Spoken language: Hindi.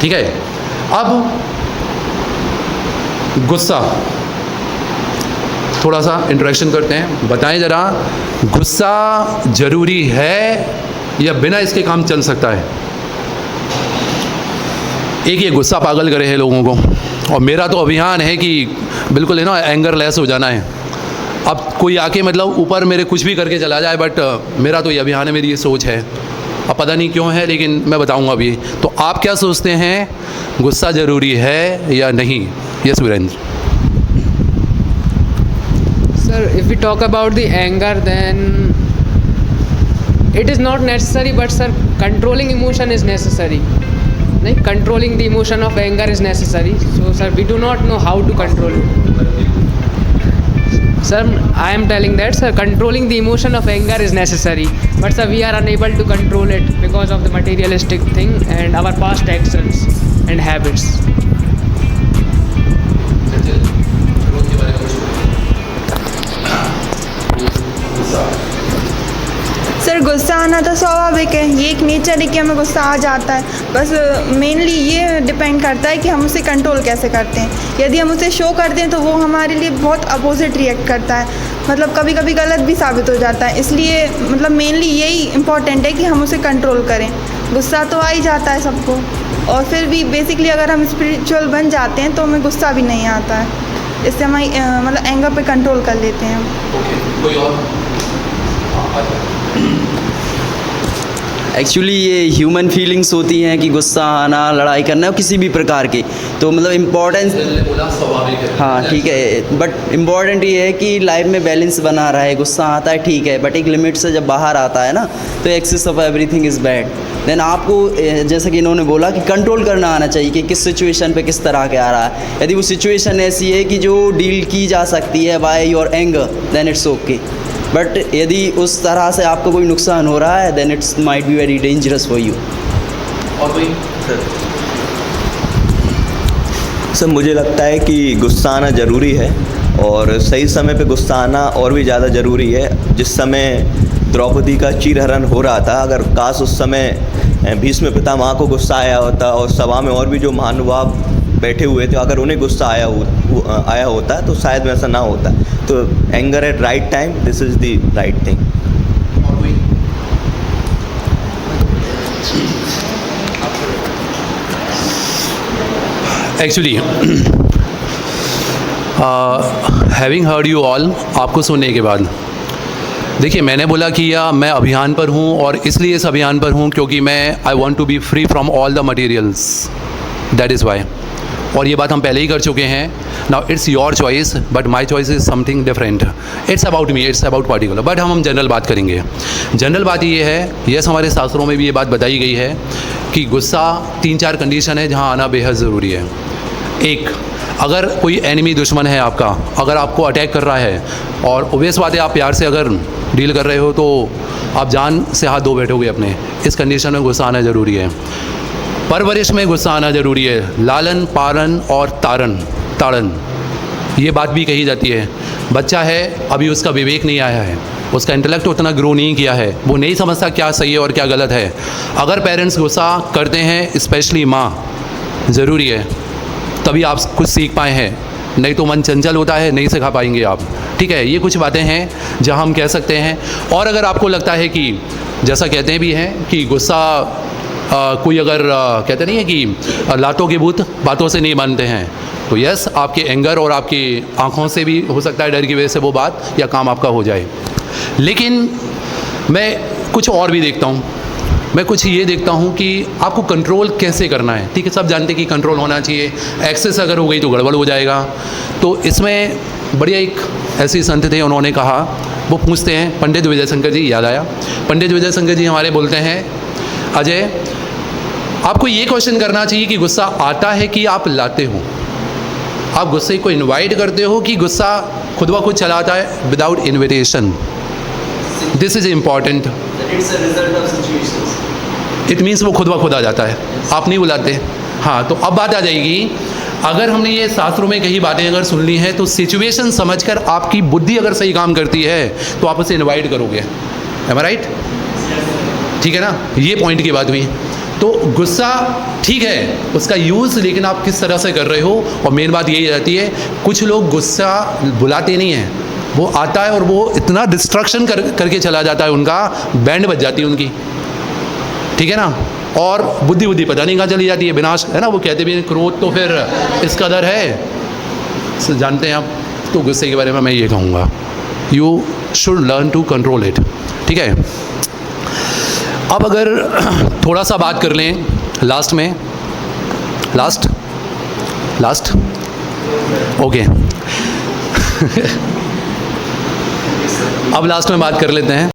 ठीक है। अब गुस्सा, थोड़ा सा इंट्रैक्शन करते हैं। बताएं ज़रा, गुस्सा ज़रूरी है या बिना इसके काम चल सकता है? एक ये गुस्सा पागल करे है लोगों को, और मेरा तो अभियान है कि बिल्कुल है ना एंगर लेस हो जाना है। अब कोई आके मतलब ऊपर मेरे कुछ भी करके चला जाए, बट मेरा तो ये अभियान है, मेरी ये सोच है। अब पता नहीं क्यों है, लेकिन मैं बताऊंगा अभी। तो आप क्या सोचते हैं, गुस्सा ज़रूरी है या नहीं? Yes Virender. Sir, if we talk about the anger, then it is not necessary, but sir, controlling emotion is necessary. Like controlling the emotion of anger is necessary. So sir, we do not know how to control it. Sir, I am telling that sir, controlling the emotion of anger is necessary, but sir, we are unable to control it because of the materialistic thing and our past actions and habits. Sir, गुस्सा आना तो स्वाभाविक है, ये एक नेचर है कि हमें गुस्सा आ जाता है। बस मेनली ये डिपेंड करता है कि हम उसे कंट्रोल कैसे करते हैं। यदि हम उसे शो करते हैं तो वो हमारे लिए बहुत अपोजिट रिएक्ट करता है, मतलब कभी कभी गलत भी साबित हो जाता है। इसलिए मतलब मेनली यही इम्पॉर्टेंट है कि हम उसे कंट्रोल करें। गुस्सा तो आ ही जाता है सबको, और फिर भी बेसिकली अगर हम स्पिरिचुअल बन जाते हैं तो हमें गुस्सा भी नहीं आता है। इससे हम मतलब एंगर पे कंट्रोल कर लेते हैं। कोई और? एक्चुअली ये ह्यूमन फीलिंग्स होती हैं कि गुस्सा आना, लड़ाई करना, किसी भी प्रकार की, तो मतलब इम्पोर्टेंस, हाँ ठीक है, बट इम्पॉर्टेंट ये है कि लाइफ में बैलेंस बना रहे। गुस्सा आता है ठीक है, बट एक लिमिट से जब बाहर आता है ना, तो excess of everything is bad. Then आपको जैसा कि इन्होंने बोला कि कंट्रोल करना आना चाहिए कि किस सिचुएशन पे किस तरह के आ रहा है। यदि वो सिचुएशन ऐसी है कि जो डील की जा सकती है by your anger, then it's okay. But यदि उस तरह से आपको कोई नुकसान हो रहा है, then it's might be very dangerous for you. और कोई? सर, मुझे लगता है कि गुस्सा आना ज़रूरी है, और सही समय पे गुस्सा आना और भी ज़्यादा ज़रूरी है। जिस समय द्रौपदी का चीरहरण हो रहा था, अगर काश उस समय भीष्म पितामह को गुस्सा आया होता और सभा में और भी जो महानुभाव बैठे हुए थे, अगर उन्हें गुस्सा आया होता तो शायद वैसा ना होता। तो anger at right time, this is the right thing. Actually having heard you all, आपको सुनने के बाद देखिए, मैंने बोला कि मैं अभियान पर हूँ, और इसलिए इस अभियान पर हूँ क्योंकि मैं I want to be free from all the materials, that is why. और ये बात हम पहले ही कर चुके हैं। Now it's your choice, but my choice is something different. It's about me, it's about particular, but हम जनरल बात करेंगे। जनरल बात ये है, यस हमारे शास्त्रों में भी ये बात बताई गई है कि गुस्सा 3-4 कंडीशन है जहाँ आना बेहद ज़रूरी है। एक, अगर कोई एनिमी दुश्मन है आपका, अगर आपको अटैक कर रहा है, और ओबियस बात है आप प्यार से अगर डील कर रहे हो तो आप जान से हाथ धो बैठोगे अपने, इस कंडीशन में गुस्सा आना ज़रूरी है। परवरिश में गुस्सा आना ज़रूरी है, लालन पालन और ताड़न, ये बात भी कही जाती है। बच्चा है, अभी उसका विवेक नहीं आया है, उसका इंटेलेक्ट उतना ग्रो नहीं किया है, वो नहीं समझता क्या सही है और क्या गलत है। अगर पेरेंट्स गुस्सा करते हैं, स्पेशली माँ, ज़रूरी है तभी आप कुछ सीख पाए हैं, नहीं तो मन चंचल होता है, नहीं सिखा पाएंगे आप। ठीक है, ये कुछ बातें हैं जहाँ हम कह सकते हैं। और अगर आपको लगता है कि जैसा कहते भी हैं कि गुस्सा कोई अगर कहते नहीं है कि लातों के भूत बातों से नहीं मानते हैं, तो यस आपके एंगर और आपकी आँखों से भी हो सकता है डर की वजह से वो बात या काम आपका हो जाए। लेकिन मैं कुछ और भी देखता हूँ, मैं कुछ ये देखता हूँ कि आपको कंट्रोल कैसे करना है। ठीक है, सब जानते हैं कि कंट्रोल होना चाहिए, एक्सेस अगर हो गई तो गड़बड़ हो जाएगा। तो इसमें बढ़िया एक ऐसे संत थे, उन्होंने कहा, वो पूछते हैं, पंडित विजय शंकर जी, याद आया, पंडित विजय शंकर जी हमारे बोलते हैं, अजय आपको ये क्वेश्चन करना चाहिए कि गुस्सा आता है कि आप लाते हो, आप गुस्से को इनवाइट करते हो कि गुस्सा खुद ब खुद चलाता है without invitation. This is important. It means वो खुद ब खुद आ जाता है, आप नहीं बुलाते। हाँ, तो अब बात आ जाएगी, अगर हमने ये शास्त्रों में कई बातें अगर सुन ली हैं तो सिचुएशन समझकर आपकी बुद्धि अगर सही काम करती है तो आप उसे इनवाइट करोगे। एम आई राइट? ठीक है ना, ये पॉइंट की बात हुई। तो गुस्सा ठीक है उसका यूज़, लेकिन आप किस तरह से कर रहे हो। और मेन बात यही रहती है, कुछ लोग गुस्सा बुलाते नहीं हैं, वो आता है और वो इतना डिस्ट्रक्शन करके चला जाता है, उनका बैंड बज जाती है उनकी, ठीक है ना। और बुद्धि पता नहीं कहाँ चली जाती है, विनाश है ना। वो कहते भी हैं क्रोध तो फिर इस कदर है, जानते हैं आप। तो गुस्से के बारे में मैं ये कहूँगा, you should learn to control it, ठीक है। अब अगर थोड़ा सा बात कर लें लास्ट में, लास्ट ओके अब लास्ट में बात कर लेते हैं